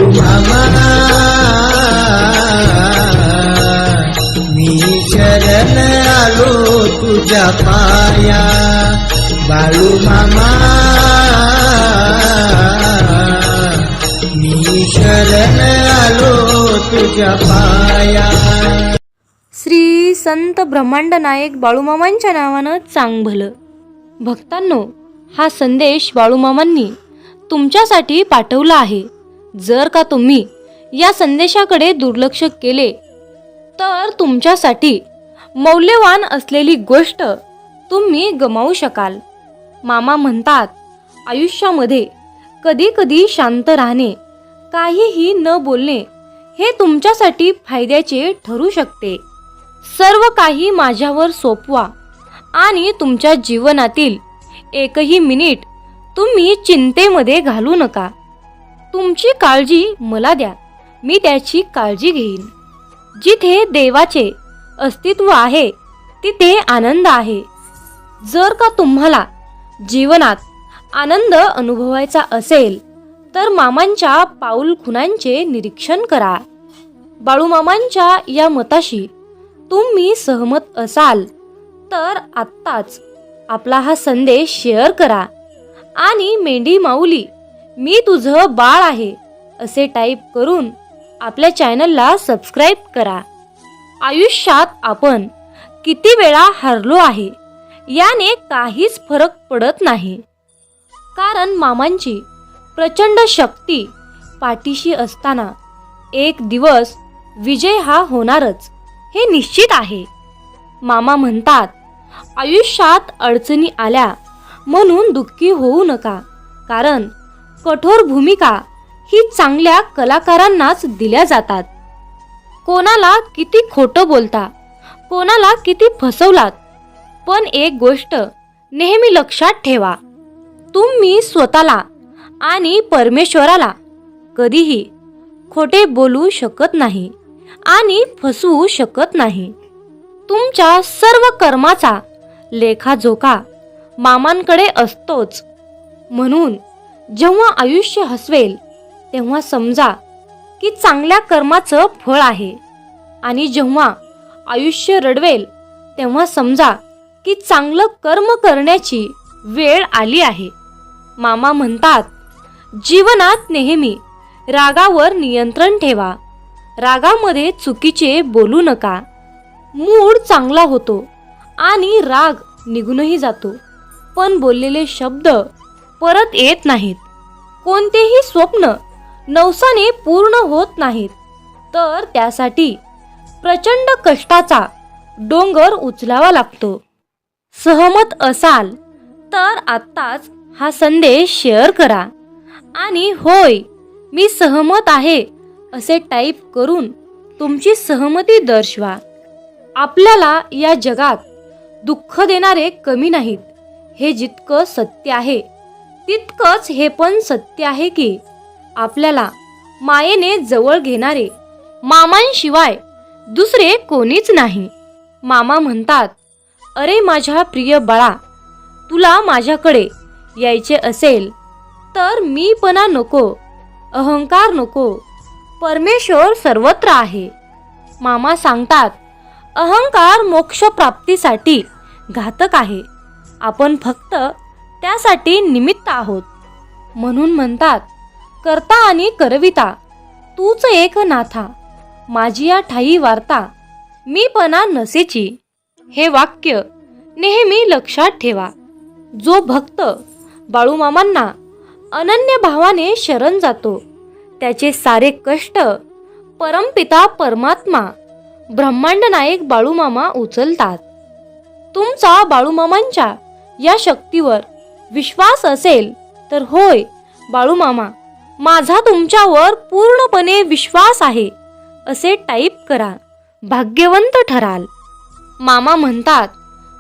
मामा मी शरण आलो तुझ्या पाया, बाळू मामा मी शरण आलो तुझ्या पाया। श्री संत ब्रह्मांड नायक बाळूमामांच्या नावानं चांग भलं। भक्तांनो, हा संदेश बाळूमामांनी तुमच्यासाठी पाठवला आहे। जर का तुम्ही या संदेशाकडे दुर्लक्ष केले तर तुमच्यासाठी मौल्यवान असलेली गोष्ट तुम्ही गमावू शकाल। मामा म्हणतात, आयुष्यामध्ये कधी कधी शांत राहणे, काहीही न बोलणे हे तुमच्यासाठी फायद्याचे ठरू शकते। सर्व काही माझ्यावर सोपवा आणि तुमच्या जीवनातील एकही मिनिट तुम्ही चिंतेमध्ये घालू नका। तुमची काळजी मला द्या, मी त्याची काळजी घेईन। जिथे देवाचे अस्तित्व आहे तिथे आनंद आहे। जर का तुम्हाला जीवनात आनंद अनुभवायचा असेल तर मामांच्या पाऊलखुणांचे निरीक्षण करा। बाळूमामांच्या या मताशी तुम्ही सहमत असाल तर आत्ताच आपला हा संदेश शेअर करा आणि मेंढी माऊली मी तुझं बाळ आहे असे टाईप करून आपल्या चॅनलला सबस्क्राईब करा। आयुष्यात आपण किती वेळा हरलो आहे याने काहीच फरक पडत नाही, कारण मामांची प्रचंड शक्ती पाठीशी असताना एक दिवस विजय हा होणारच हे निश्चित आहे। मामा म्हणतात, आयुष्यात अडचणी आल्या म्हणून दुःखी होऊ नका, कारण कठोर भूमिका ही चांगल्या कलाकारांनाच दिल्या जातात। कोणाला किती खोटं बोलता, कोणाला किती फसवलात, पण एक गोष्ट नेहमी लक्षात ठेवा, तुम्ही स्वतःला आणि परमेश्वराला कधीही खोटे बोलू शकत नाही आणि फसवू शकत नाही। तुमच्या सर्व कर्माचा लेखाजोखा मामांकडे असतोच। म्हणून जेव्हा आयुष्य हसवेल तेव्हा समजा की चांगल्या कर्माचं फळ आहे, आणि जेव्हा आयुष्य रडवेल तेव्हा समजा की चांगलं कर्म करण्याची वेळ आली आहे। मामा म्हणतात, जीवनात नेहमी रागावर नियंत्रण ठेवा, रागामध्ये चुकीचे बोलू नका। मूड चांगला होतो आणि राग निघूनही जातो, पण बोललेले शब्द परत येत नाहीत। कोणतेही स्वप्न नवसाने पूर्ण होत नाहीत, तर त्यासाठी प्रचंड कष्टाचा डोंगर उचलावा लागतो। सहमत असाल तर आत्ताच हा संदेश शेअर करा आणि होय मी सहमत आहे असे टाईप करून तुमची सहमती दर्शवा। आपल्याला या जगात दुःख देणारे कमी नाहीत, हे जितकं सत्य आहे तितकंच हे पण सत्य आहे की आपल्याला मायेने जवळ घेणारे मामांशिवाय दुसरे कोणीच नाही। मामा म्हणतात, अरे माझ्या प्रिय बाळा, तुला माझ्याकडे यायचे असेल तर मीपणा नको, अहंकार नको, परमेश्वर सर्वत्र आहे। मामा सांगतात, अहंकार मोक्ष प्राप्तीसाठी घातक आहे, आपण फक्त त्यासाठी निमित्त आहोत। म्हणून म्हणतात, करता आणि करविता तूच एक नाथा, माझी या ठाई वार्ता मीपणा नसेची। हे वाक्य नेहमी लक्षात ठेवा। जो भक्त बाळूमामांना अनन्य भावाने शरण जातो त्याचे सारे कष्ट परमपिता परमात्मा ब्रह्मांड नायक बाळूमामा उचलतात। तुमचा बाळूमामांच्या या शक्तीवर विश्वास असेल तर होय बाळूमामा, माझा तुमच्यावर पूर्णपणे विश्वास आहे असे टाईप करा, भाग्यवंत ठराल। मामा म्हणतात,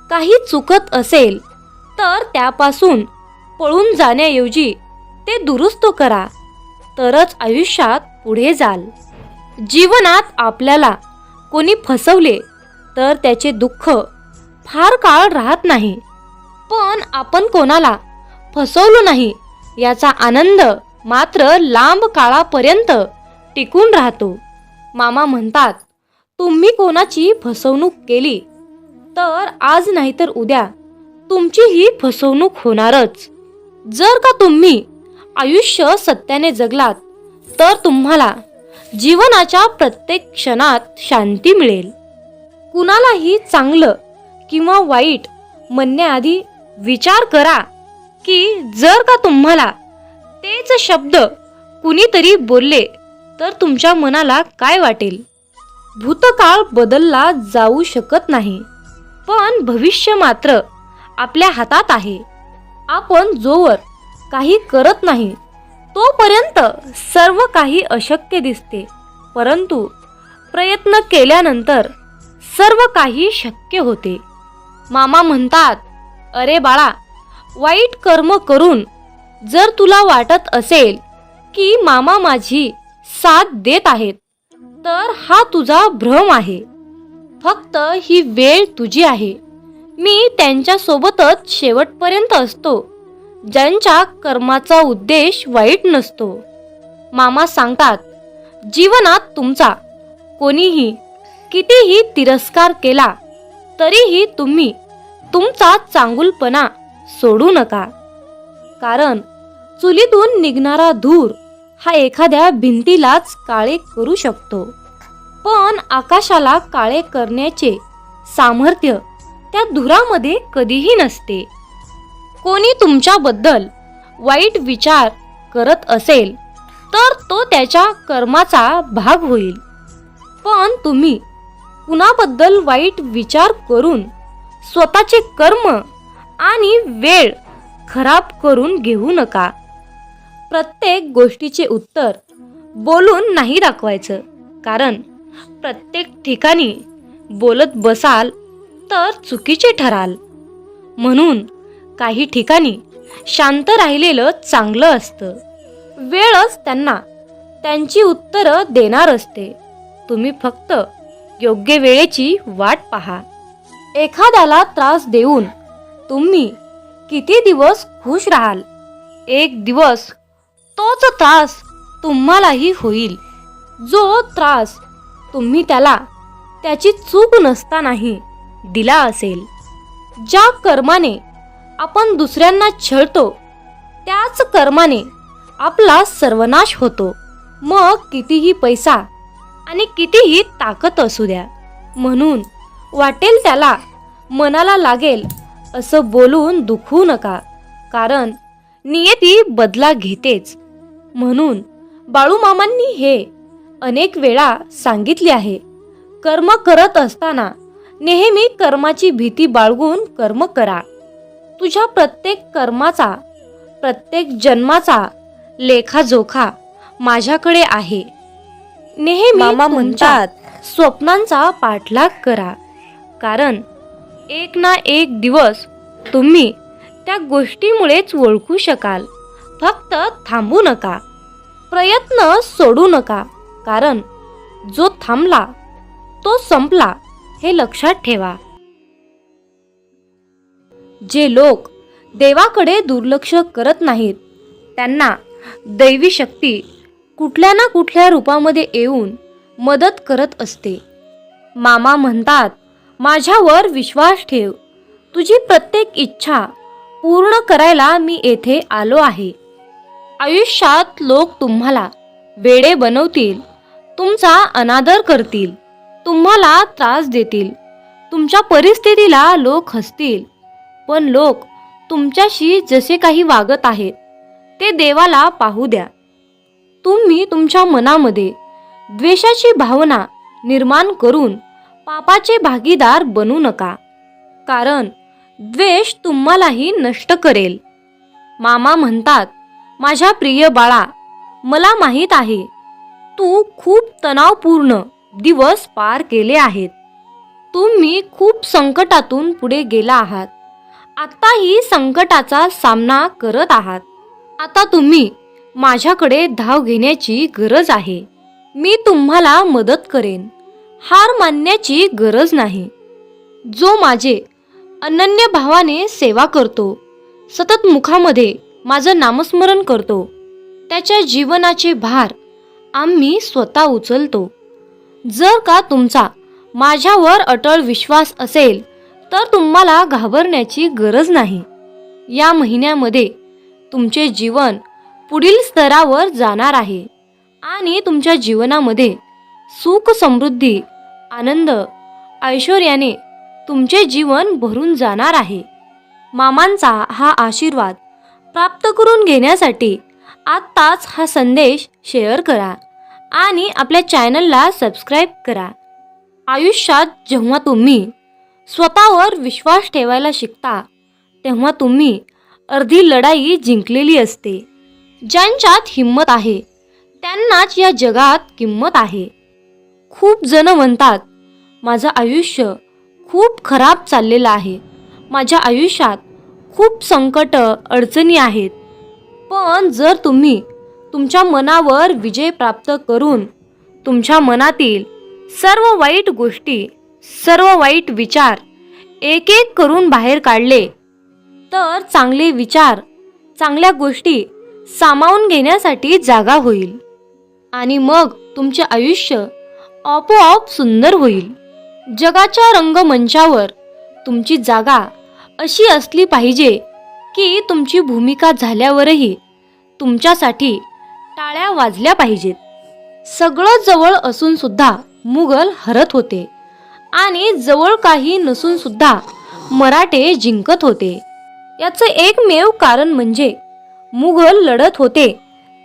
काही चुकत असेल तर त्यापासून पळून जाण्याऐवजी ते दुरुस्त करा, तरच आयुष्यात पुढे जाल। जीवनात आपल्याला कोणी फसवले तर त्याचे दुःख फार काळ राहत नाही, पण आपण कोणाला फसवलो नाही याचा आनंद मात्र लांब काळापर्यंत टिकून राहतो. मामा म्हणतात, तुम्ही कोणाची फसवणूक केली तर आज नाही तर उद्या तुमची ही फसवणूक होणारच. जर का तुम्ही आयुष्य सत्याने जगलात तर तुम्हाला जीवनाच्या प्रत्येक क्षणात शांती मिळेल. कुणालाही चांगलं किंवा वाईट म्हणण्याआधी विचार करा की जर का तुम्हाला तेच शब्द कुणीतरी बोलले तर तुमच्या मनाला काय वाटेल. भूतकाळ बदलला जाऊ शकत नाही, पण भविष्य मात्र आपल्या हातात आहे. आपण जोवर काही करत नाही तोपर्यंत सर्व काही अशक्य दिसते, परंतु प्रयत्न केल्यानंतर सर्व काही शक्य होते. मामा म्हणतात, अरे बाळा, वाईट कर्म करून जर तुला वाटत असेल की मामा माझी साथ देत आहेत तर हा तुझा भ्रम आहे. फक्त ही वेळ तुझी आहे. मी त्यांच्यासोबतच शेवटपर्यंत असतो ज्यांच्या कर्माचा उद्देश वाईट नसतो. मामा सांगतात, जीवनात तुमचा कोणीही कितीही तिरस्कार केला तरीही तुम्ही तुमचा चांगुलपणा सोडू नका. कारण चुलीतून निघणारा धूर हा एखाद्या भिंतीलाच काळे करू शकतो, पण आकाशाला काळे करण्याचे सामर्थ्य त्या धुरामध्ये कधीही नसते. कोणी तुमच्याबद्दल वाईट विचार करत असेल तर तो त्याच्या कर्माचा भाग होईल, पण तुम्ही कुणाबद्दल वाईट विचार करून स्वतःचे कर्म आणि वेळ खराब करून घेऊ नका. प्रत्येक गोष्टीचे उत्तर बोलून नाही दाखवायचं, कारण प्रत्येक ठिकाणी बोलत बसाल तर चुकीचे ठराल. म्हणून काही ठिकाणी शांत राहिलेलं चांगलं असतं. वेळच त्यांना त्यांची उत्तरं देणार असते. तुम्ही फक्त योग्य वेळेची वाट पहा. एखाद्याला त्रास देऊन तुम्ही किती दिवस खुश राहाल? एक दिवस तोच त्रास तुम्हालाही होईल. जो त्रास तुम्ही त्याला त्याची चूक नसतानाही दिला असेल. ज्या कर्माने आपण दुसऱ्यांना छळतो त्याच कर्माने आपला सर्वनाश होतो. मग कितीही पैसा आणि कितीही ताकद असू द्या. म्हणून वाटेल त्याला मनाला लागेल असं बोलून दुखवू नका, कारण नियती बदला घेतेच. म्हणून बाळूमामांनी हे अनेक वेळा सांगितले आहे. कर्म करत असताना नेहमी कर्माची भीती बाळगून कर्म करा. तुझ्या प्रत्येक कर्माचा, प्रत्येक जन्माचा लेखाजोखा माझ्याकडे आहे. नेहमी मामा म्हणतात, स्वप्नांचा पाठलाग करा, कारण एक ना एक दिवस तुम्ही त्या गोष्टीमुळेच ओळखू शकाल. फक्त थांबू नका, प्रयत्न सोडू नका, कारण जो थांबला तो संपला हे लक्षात ठेवा. जे लोक देवाकडे दुर्लक्ष करत नाहीत त्यांना दैवी शक्ती कुठल्या ना कुठल्या रूपामध्ये येऊन मदत करत असते. मामा म्हणतात, माझ्यावर विश्वास ठेव. तुझी प्रत्येक इच्छा पूर्ण करायला मी येथे आलो आहे. आयुष्यात लोक तुम्हाला वेडे बनवतील, तुमचा अनादर करतील, तुम्हाला त्रास देतील, तुमच्या परिस्थितीला लोक हसतील, पण लोक तुमच्याशी जसे काही वागत आहेत ते देवाला पाहू द्या. तुम्ही तुमच्या मनामध्ये द्वेषाची भावना निर्माण करून पापाचे भागीदार बनू नका, कारण द्वेष तुम्हालाही नष्ट करेल. मामा म्हणतात, माझ्या प्रिय बाळा, मला माहीत आहे तू खूप तणावपूर्ण दिवस पार केले आहेत. तुम्ही खूप संकटातून पुढे गेला आहात. आताही संकटाचा सामना करत आहात. आता तुम्ही माझ्याकडे धाव घेण्याची गरज आहे. मी तुम्हाला मदत करेन. हार मानण्याची गरज नाही. जो माझे अनन्य भावाने सेवा करतो, सतत मुखामध्ये माझं नामस्मरण करतो, त्याच्या जीवनाचे भार आम्ही स्वतः उचलतो. जर का तुमचा माझ्यावर अटळ विश्वास असेल तर तुम्हाला घाबरण्याची गरज नाही. या महिन्यामध्ये तुमचे जीवन पुढील स्तरावर जाणार आहे आणि तुमच्या जीवनामध्ये सुख, समृद्धी, आनंद, ऐश्वर्याने तुमचे जीवन भरून जाणार आहे. मामांचा हा आशीर्वाद प्राप्त करून घेण्यासाठी आत्ताच हा संदेश शेअर करा आणि आपल्या चॅनलला सबस्क्राईब करा. आयुष्यात जेव्हा तुम्ही स्वतःवर विश्वास ठेवायला शिकता तेव्हा तुम्ही अर्धी लढाई जिंकलेली असते. ज्यांच्यात हिंमत आहे त्यांनाच या जगात किंमत आहे. खूप जण म्हणतात माझं आयुष्य खूप खराब चाललेलं आहे, माझ्या आयुष्यात खूप संकट अडचणी आहेत. पण जर तुम्ही तुमच्या मनावर विजय प्राप्त करून तुमच्या मनातील सर्व वाईट गोष्टी, सर्व वाईट विचार एक एक करून बाहेर काढले तर चांगले विचार, चांगल्या गोष्टी सामावून घेण्यासाठी जागा होईल आणि मग तुमचे आयुष्य आपोआप सुंदर होईल. जगाच्या रंगमंचावर तुमची जागा अशी असली पाहिजे की तुमची भूमिका झाल्यावरही तुमच्यासाठी टाळ्या वाजल्या पाहिजेत. सगळं जवळ असून सुद्धा मुघल हरत होते आणि जवळ काही नसून सुद्धा मराठे जिंकत होते. याचं एकमेव कारण म्हणजे मुघल लढत होते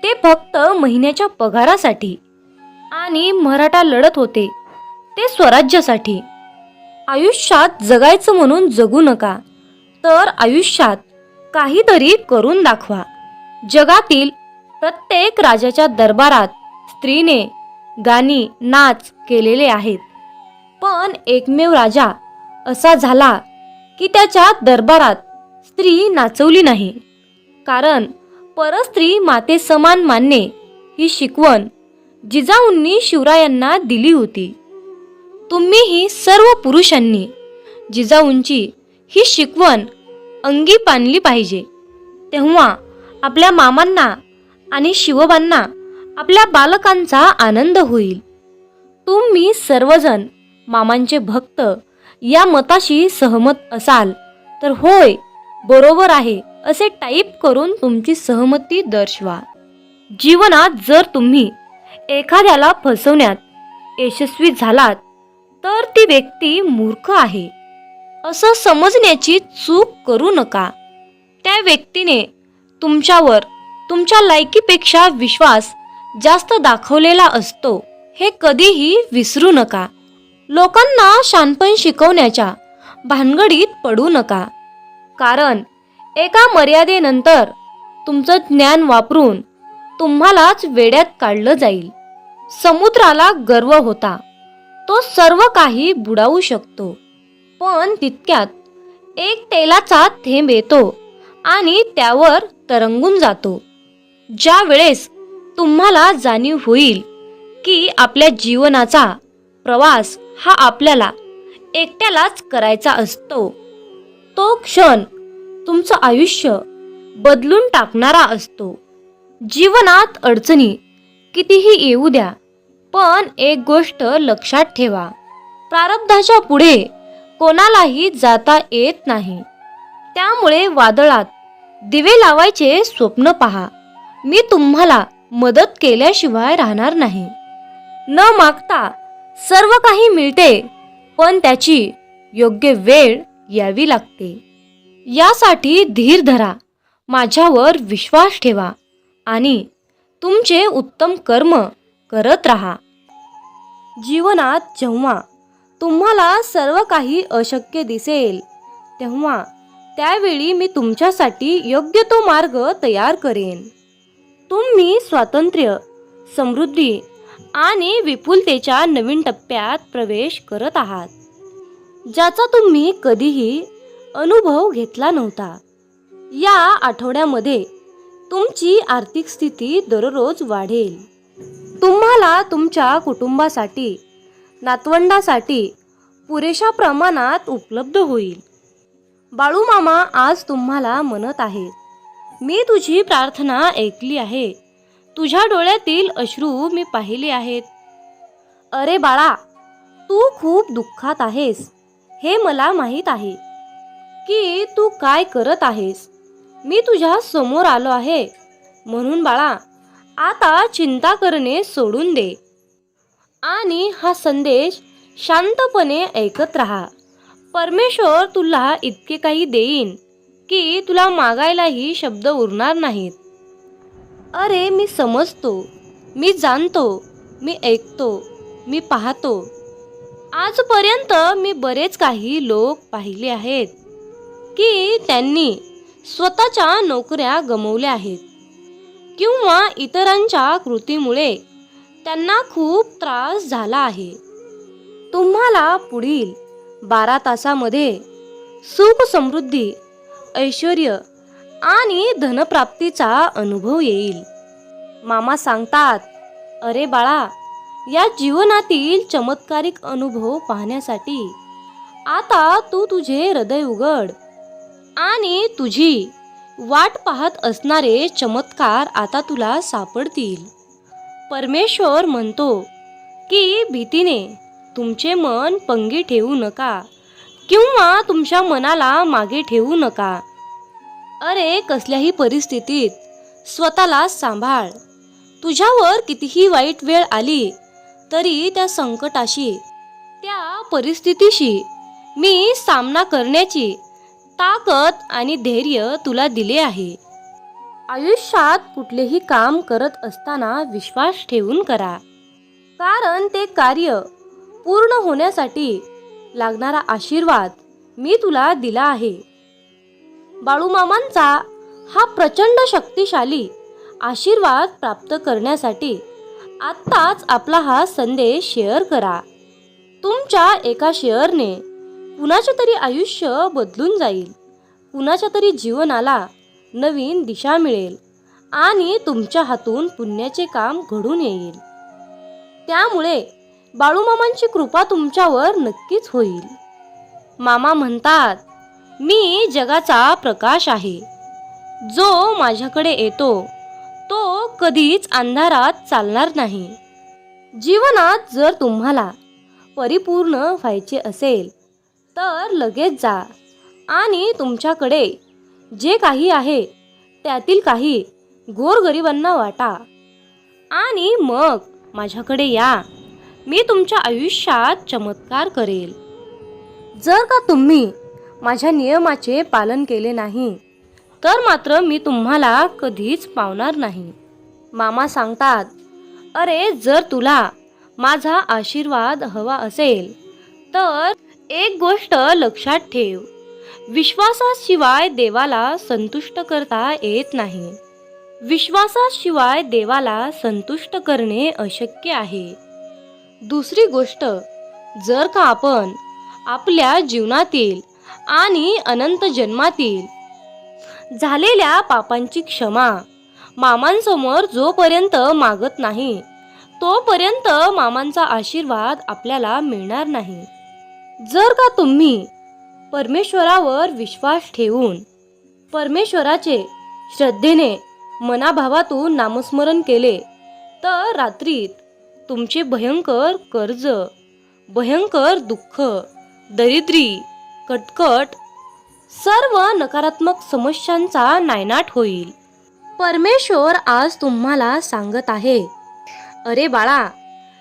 ते फक्त महिन्याच्या पगारासाठी आणि मराठा लढत होते ते स्वराज्यासाठी. आयुष्यात जगायचं म्हणून जगू नका, तर आयुष्यात काहीतरी करून दाखवा. जगातील प्रत्येक राजाच्या दरबारात स्त्रीने गाणी, नाच केलेले आहेत, पण एकमेव राजा असा झाला की त्याच्या दरबारात स्त्री नाचवली नाही. कारण परस्त्री माते समान मानणे ही शिकवण जिजाऊंनी शिवरायांना दिली होती. तुम्हीही सर्व पुरुषांनी जिजाऊंची ही शिकवण अंगी पाणली पाहिजे. तेव्हा आपल्या मामांना आणि शिवबांना आपल्या बालकांचा आनंद होईल. तुम्ही सर्वजण मामांचे भक्त या मताशी सहमत असाल तर होय, बरोबर आहे असे टाईप करून तुमची सहमती दर्शवा. जीवनात जर तुम्ही एखाद्याला फसवण्यात यशस्वी झालात तर ती व्यक्ती मूर्ख आहे असं समजण्याची चूक करू नका. त्या व्यक्तीने तुमच्यावर तुमच्या लायकीपेक्षा विश्वास जास्त दाखवलेला असतो हे कधीही विसरू नका. लोकांना शहाणपण शिकवण्याच्या भानगडीत पडू नका, कारण एका मर्यादेनंतर तुमचं ज्ञान वापरून तुम्हालाच वेड्यात काढलं जाईल. समुद्राला गर्व होता, तो सर्व काही बुडावू शकतो, पण तितक्यात एक तेलाचा थेंब येतो आणि त्यावर तरंगून जातो. ज्या वेळेस तुम्हाला जाणीव होईल की आपल्या जीवनाचा प्रवास हा आपल्याला एकट्यालाच करायचा असतो, तो क्षण तुमचं आयुष्य बदलून टाकणारा असतो. जीवनात अडचणी कितीही येऊ द्या, पण एक गोष्ट लक्षात ठेवा, प्रारब्धाच्या पुढे कोणालाही जाता येत नाही. त्यामुळे वादळात दिवे लावायचे स्वप्न पहा. मी तुम्हाला मदत केल्याशिवाय राहणार नाही. न मागता सर्व काही मिळते, पण त्याची योग्य वेळ यावी लागते. यासाठी धीर धरा, माझ्यावर विश्वास ठेवा आणि तुमचे उत्तम कर्म करत राहा. जीवनात जेव्हा तुम्हाला सर्व काही अशक्य दिसेल तेव्हा त्यावेळी मी तुमच्यासाठी योग्य तो मार्ग तयार करेन. तुम्ही स्वातंत्र्य, समृद्धी आणि विपुलतेच्या नवीन टप्प्यात प्रवेश करत आहात, ज्याचा तुम्ही कधीही अनुभव घेतला नव्हता. या आठवड्यामध्ये तुमची आर्थिक स्थिती दररोज वाढेल. तुम्हाला तुमच्या कुटुंबासाठी, नातवंडासाठी पुरेशा प्रमाणात उपलब्ध होईल. बाळूमामा आज तुम्हाला म्हणत आहेत, मी तुझी प्रार्थना ऐकली आहे, तुझ्या डोळ्यातील अश्रू मी पाहिले आहेत. अरे बाळा, तू खूप दुःखात आहेस हे मला माहीत आहे. की तू काय करत आहेस. मी तुझ्या समोर आलो आहे. म्हणून बाळा, आता चिंता करणे सोडून दे आणि हा संदेश शांतपणे ऐकत राहा. परमेश्वर तुला इतके काही देईन की तुला मागायलाही शब्द उरणार नाहीत. अरे मी समजतो, मी जाणतो, मी ऐकतो, मी पाहतो. आजपर्यंत मी बरेच काही लोक पाहिले आहेत की त्यांनी स्वतःच्या नोकऱ्या गमावल्या आहेत किंवा इतरांच्या कृतीमुळे त्यांना खूप त्रास झाला आहे. तुम्हाला पुढील 12 तासामध्ये सुख, समृद्धी, ऐश्वर्य आणि धनप्राप्तीचा अनुभव येईल. मामा सांगतात, अरे बाळा, या जीवनातील चमत्कारिक अनुभव पाहण्यासाठी आता तू तुझे हृदय उघड आणि तुझी वाट पाहत असणारे चमत्कार आता तुला सापडतील. परमेश्वर म्हणतो की भीतीने तुमचे मन पंगी ठेवू नका किंवा तुमच्या मनाला मागे ठेवू नका. अरे कसल्याही परिस्थितीत स्वतःला सांभाळ. तुझ्यावर कितीही वाईट वेळ आली तरी त्या संकटाशी, त्या परिस्थितीशी मी सामना करण्याची ताकद आणि धैर्य तुला दिले आहे. आयुष्यात कुठलेही काम करत असताना विश्वास ठेवून करा, कारण ते कार्य पूर्ण होण्यासाठी लागणारा आशीर्वाद मी तुला दिला आहे. बाळूमामांचा हा प्रचंड शक्तिशाली आशीर्वाद प्राप्त करण्यासाठी आत्ताच आपला हा संदेश शेअर करा. तुमच्या एका शेअरने कुणाचे तरी आयुष्य बदलून जाईल, कुणाच्या तरी जीवनाला नवीन दिशा मिळेल आणि तुमच्या हातून पुण्याचे काम घडून येईल. त्यामुळे बाळूमामांची कृपा तुमच्यावर नक्कीच होईल. मामा म्हणतात, मी जगाचा प्रकाश आहे. जो माझ्याकडे येतो तो कधीच अंधारात चालणार नाही. जीवनात जर तुम्हाला परिपूर्ण व्हायचे असेल तर लगेच जा आणि तुमच्याकडे जे काही आहे त्यातील काही गोरगरिबांना वाटा आणि मग माझ्याकडे या. मी तुमच्या आयुष्यात चमत्कार करेल. जर का तुम्ही माझ्या नियमाचे पालन केले नाही तर मात्र मी तुम्हाला कधीच पावणार नाही. मामा सांगतात, अरे जर तुला माझा आशीर्वाद हवा असेल तर एक गोष्ट लक्षात ठेव, विश्वासाशिवाय देवाला संतुष्ट करता येत नाही. विश्वासाशिवाय देवाला संतुष्ट करणे अशक्य आहे. दुसरी गोष्ट, जर का आपण आपल्या जीवनातील आणि अनंत जन्मातील झालेल्या पापांची क्षमा मामांसमोर जोपर्यंत मागत नाही तोपर्यंत मामांचा आशीर्वाद आपल्याला मिळणार नाही. जर का तुम्ही परमेश्वरावर विश्वास ठेवून परमेश्वराचे श्रद्धेने मनाभावातून नामस्मरण केले तर रात्रीत तुमचे भयंकर कर्ज, भयंकर दुःख, दरिद्री, कटकट, सर्व नकारात्मक समस्यांचा नायनाट होईल. परमेश्वर आज तुम्हाला सांगत आहे, अरे बाळा,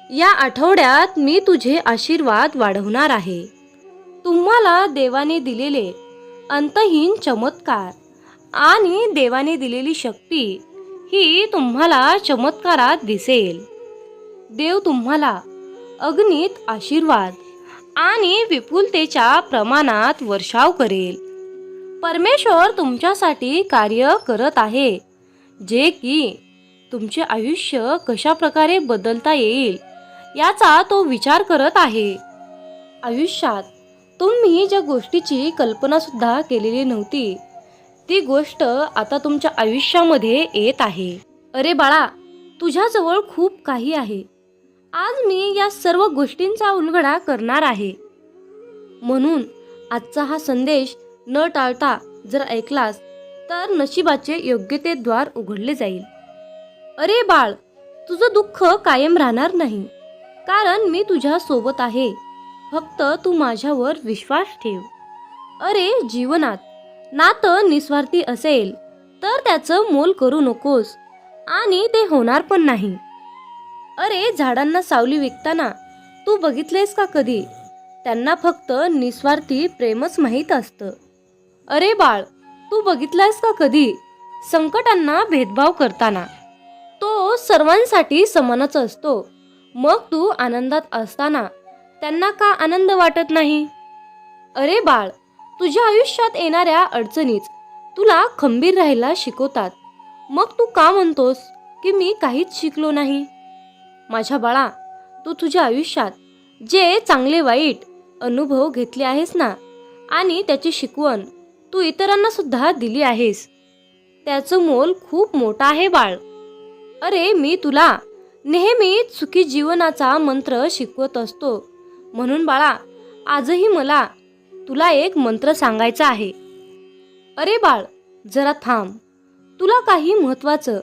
या आठवड्यात मी तुझे आशीर्वाद वाढवणार आहे. तुम्हाला देवाने दिलेले अंतहीन चमत्कार आणि देवाने दिलेली शक्ती ही तुम्हाला चमत्कारात दिसेल. देव तुम्हाला अगणित आशीर्वाद आणि विपुलतेच्या प्रमाणात वर्षाव करेल. परमेश्वर तुमच्यासाठी कार्य करत आहे, जे की तुमचे आयुष्य कशा प्रकारे बदलता येईल याचा तो विचार करत आहे. आयुष्यात तुम्ही ज्या गोष्टीची कल्पना सुद्धा केलेली नव्हती ती गोष्ट आता तुमच्या आयुष्यामध्ये येत आहे. अरे बाळा, तुझ्याजवळ खूप काही आहे. आज मी या सर्व गोष्टींचा उलगडा करणार आहे. म्हणून आजचा हा संदेश न टाळता जर ऐकलास तर नशिबाचे योग्य ते द्वार उघडले जाईल. अरे बाळ, तुझं दुःख कायम राहणार नाही, कारण मी तुझ्या सोबत आहे. फक्त तू माझ्यावर विश्वास ठेव. अरे जीवनात नातं निस्वार्थी असेल तर त्याचं मोल करू नकोस, आणि ते होणार पण नाही. अरे झाडांना सावली विकताना तू बघितलेस का कधी? त्यांना फक्त निस्वार्थी प्रेमच माहीत असतं. अरे बाळ, तू बघितलास का कधी संकटांना भेदभाव करताना? तो सर्वांसाठी समानच असतो. मग तू आनंदात असताना त्यांना का आनंद वाटत नाही? अरे बाळ, तुझ्या आयुष्यात येणाऱ्या अडचणीच तुला खंबीर राहायला शिकवतात. मग तू का म्हणतोस की मी काहीच शिकलो नाही? माझ्या बाळा, तू तुझ्या आयुष्यात जे चांगले वाईट अनुभव घेतले आहेस ना, आणि त्याची शिकवण तू इतरांना सुद्धा दिली आहेस, त्याचं मोल खूप मोठं आहे बाळ. अरे मी तुला नेहमी सुखी जीवनाचा मंत्र शिकवत असतो. म्हणून बाळा, आजही मला तुला एक मंत्र सांगायचा आहे. अरे बाळ, जरा थांब. तुला काही महत्त्वाचं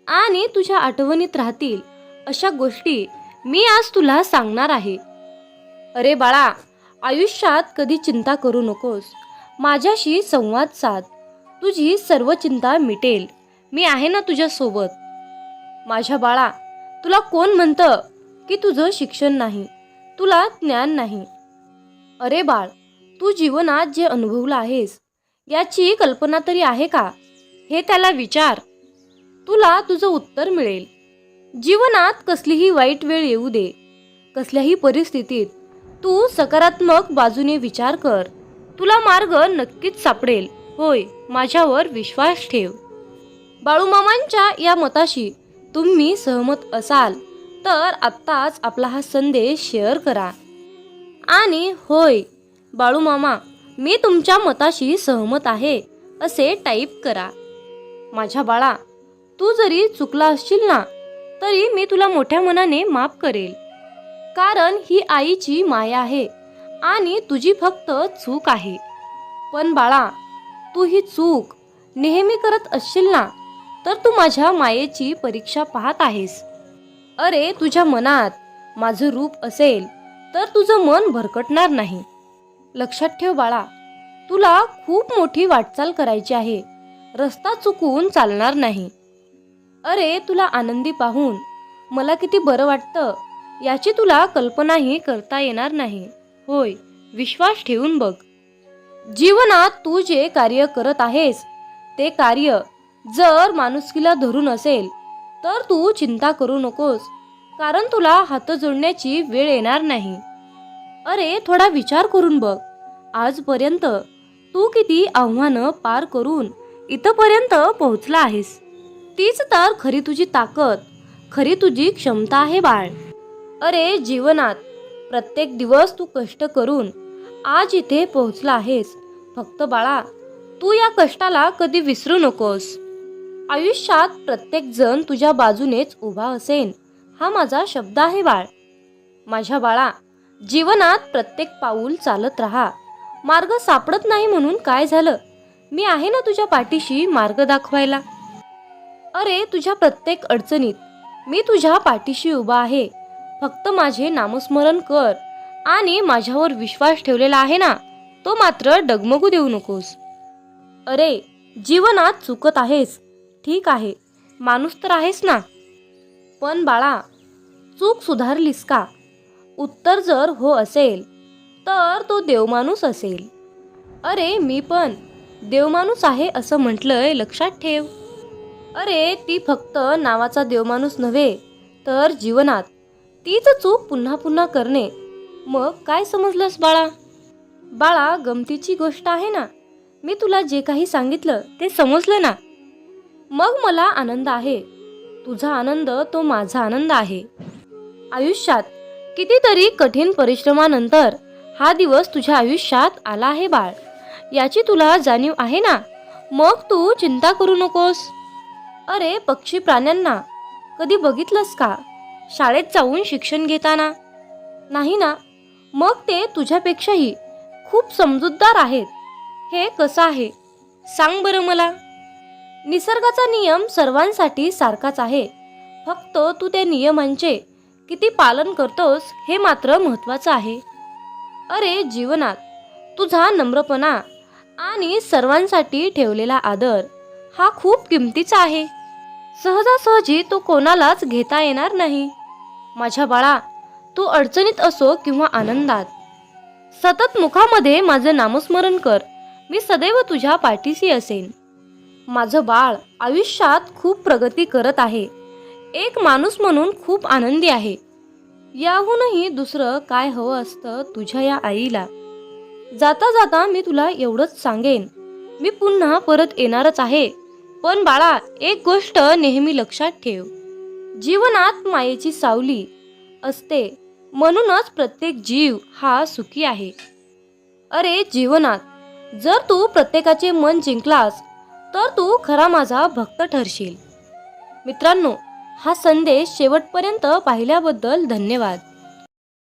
आणि तुझ्या आठवणीत राहतील अशा गोष्टी मी आज तुला सांगणार आहे. अरे बाळा, आयुष्यात कधी चिंता करू नकोस. माझ्याशी संवाद साध. तुझी सर्व चिंता मिटेल. मी आहे ना तुझ्यासोबत. माझ्या बाळा, तुला कोण म्हणतं की तुझं शिक्षण नाही, तुला ज्ञान नाही? अरे बाळ, तू जीवनात जे अनुभवलं आहेस याची कल्पना तरी आहे का? हे त्याला विचार. तुला तुझं उत्तर मिळेल. जीवनात कसलीही वाईट वेळ येऊ दे, कसल्याही परिस्थितीत तू सकारात्मक बाजूने विचार कर. तुला मार्ग नक्कीच सापडेल. होय, माझ्यावर विश्वास ठेव. बाळूमामांच्या या मताशी तुम्ही सहमत असाल तर आत्ताच आपला हा संदेश शेअर करा. आणि होय बाळूमामा, मी तुमच्या मताशी सहमत आहे असे टाईप करा. माझ्या बाळा, तू जरी चुकला असशील ना, तरी मी तुला मोठ्या मनाने माफ करेल. कारण ही आईची माया आहे आणि तुझी फक्त चूक आहे. पण बाळा, तू ही चूक नेहमी करत असशील ना, तर तू माझ्या मायेची परीक्षा पाहत आहेस. अरे तुझ्या मनात माझं रूप असेल तर तुझं मन भरकटणार नाही. लक्षात ठेव बाळा, तुला खूप मोठी वाटचाल करायची आहे. रस्ता चुकून चालणार नाही. अरे तुला आनंदी पाहून मला किती बरं वाटतं याची तुला कल्पनाही करता येणार नाही. होय, विश्वास ठेवून बघ. जीवनात तू जे कार्य करत आहेस ते कार्य जर माणुसकीला धरून असेल तर तू चिंता करू नकोस, कारण तुला हात जोडण्याची वेळ येणार नाही. अरे थोडा विचार करून बघ. आजपर्यंत तू किती आव्हानं पार करून इथपर्यंत पोहोचला आहेस. तीच तर खरी तुझी ताकद, खरी तुझी क्षमता आहे बाळ. अरे जीवनात प्रत्येक दिवस तू कष्ट करून आज इथे पोहोचला आहेस. फक्त बाळा, तू या कष्टाला कधी विसरू नकोस. आयुष्यात प्रत्येक जण तुझ्या बाजूनेच उभा असेल, हा माझा शब्द आहे बाळ. माझ्या बाळा, जीवनात प्रत्येक पाऊल चालत राहा. मार्ग सापडत नाही म्हणून काय झालं? मी आहे ना तुझ्या पाठीशी मार्ग दाखवायला. अरे तुझ्या प्रत्येक अडचणीत मी तुझ्या पाठीशी उभा आहे. फक्त माझे नामस्मरण कर आणि माझ्यावर विश्वास ठेवलेला आहे ना, तो मात्र डगमगू देऊ नकोस. अरे जीवनात चुकत आहेस, ठीक आहे, माणूस तर आहेस ना. पण बाळा, चूक सुधारलीस का? उत्तर जर हो असेल तर तो देवमाणूस असेल. अरे मी पण देवमाणूस आहे असं म्हटलंय, लक्षात ठेव. अरे ती फक्त नावाचा देवमाणूस नव्हे, तर जीवनात तीच चूक पुन्हा पुन्हा करणे. मग काय समजलंस बाळा? बाळा, गमतीची गोष्ट आहे ना, मी तुला जे काही सांगितलं ते समजलं ना. मग मला आनंद आहे. तुझा आनंद तो माझा आनंद आहे. आयुष्यात कितीतरी कठीण परिश्रमानंतर हा दिवस तुझ्या आयुष्यात आला आहे बाळ, याची तुला जाणीव आहे ना. मग तू चिंता करू नकोस. अरे पक्षी प्राण्यांना कधी बघितलंस का शाळेत जाऊन शिक्षण घेताना? नाही ना. मग ते तुझ्यापेक्षाही खूप समजूतदार आहेत. हे कसं आहे सांग बरं मला? निसर्गाचा नियम सर्वांसाठी सारखाच आहे, फक्त तू त्या नियमांचे किती पालन करतोस हे मात्र महत्त्वाचं आहे. अरे जीवनात तुझा नम्रपणा आणि सर्वांसाठी ठेवलेला आदर हा खूप किमतीचा आहे. सहजासहजी तो कोणालाच घेता येणार नाही. माझ्या बाळा, तू अडचणीत असो किंवा आनंदात, सतत मुखामध्ये माझं नामस्मरण कर. मी सदैव तुझ्या पाठीशी असेन. माझं बाळ आयुष्यात खूप प्रगती करत आहे. एक माणूस म्हणून खूप आनंदी आहे. याहूनही दुसरं काय हवं असतं तुझ्या या आईला? जाता जाता मी तुला एवढंच सांगेन, मी पुन्हा परत येणारच आहे. पण बाळा, एक गोष्ट नेहमी लक्षात ठेव, जीवनात मायेची सावली असते म्हणूनच प्रत्येक जीव हा सुखी आहे. अरे जीवनात जर तू प्रत्येकाचे मन जिंकलास तर तू खरा माझा भक्त ठरशील. मित्रांनो, हा संदेश शेवटपर्यंत पाहिल्याबद्दल धन्यवाद.